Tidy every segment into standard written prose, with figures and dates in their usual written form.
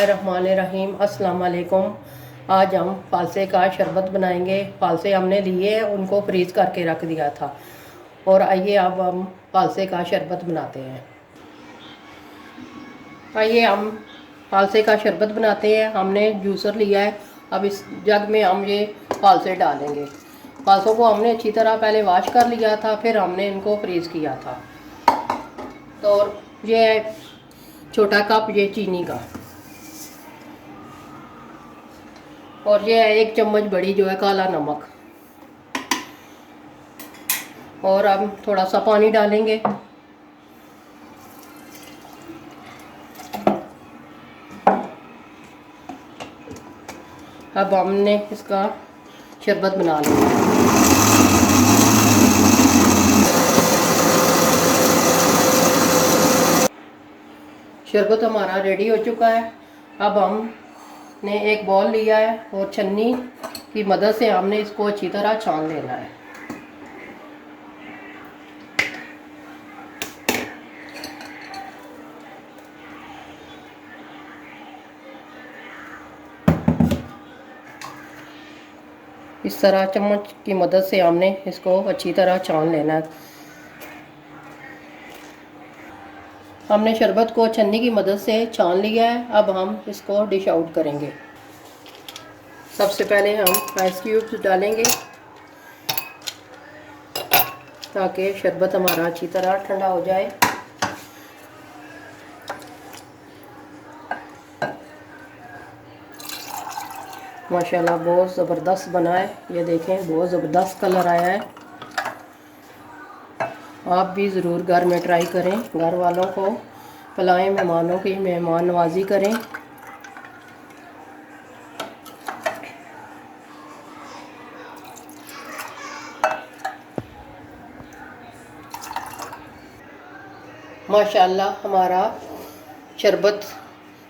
बिस्मिल्लाहिर्रहमानिर्रहीम। अस्सलाम वालेकुम। आज हम फालसे का शरबत बनाएंगे। फालसे हमने लिए, उनको फ्रीज़ करके रख दिया था। और आइए अब हम फालसे का शरबत बनाते हैं। आइए हम फालसे का शरबत बनाते हैं। हमने जूसर लिया है। अब इस जग में हम ये फालसे डालेंगे। फालसों को हमने अच्छी तरह पहले वॉश कर लिया था, फिर हमने इनको फ्रीज़ किया था। तो ये है छोटा कप ये चीनी का, और ये है 1 चम्मच बड़ी जो है काला नमक। और अब थोड़ा सा पानी डालेंगे। अब हमने इसका शरबत बना लिया है। शरबत हमारा रेडी हो चुका है। अब हमने एक बॉल लिया है और छन्नी की मदद से हमने इसको अच्छी तरह छान लेना है। इस तरह चम्मच की मदद से हमने इसको अच्छी तरह छान लेना है। हमने शरबत को छन्नी की मदद से छान लिया है। अब हम इसको डिश आउट करेंगे। सबसे पहले हम आइस क्यूब्स डालेंगे ताकि शरबत हमारा अच्छी तरह ठंडा हो जाए। माशाल्लाह बहुत ज़बरदस्त बना है। ये देखें, बहुत ज़बरदस्त कलर आया है। आप भी ज़रूर घर में ट्राई करें, घर वालों को पिलाएं, मेहमानों की मेहमान नवाजी करें। माशाल्लाह हमारा शरबत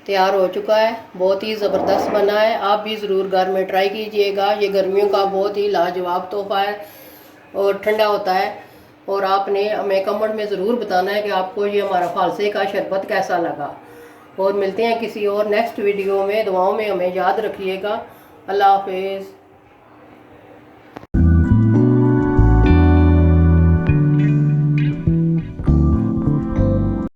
तैयार हो चुका है। बहुत ही ज़बरदस्त बना है। आप भी ज़रूर घर में ट्राई कीजिएगा। ये गर्मियों का बहुत ही लाजवाब तोहफ़ा है और ठंडा होता है। और आपने हमें कमेंट में ज़रूर बताना है कि आपको ये हमारा फालसे का शरबत कैसा लगा। और मिलते हैं किसी और नेक्स्ट वीडियो में। दुआओं में हमें याद रखिएगा। अल्लाह हाफिज़।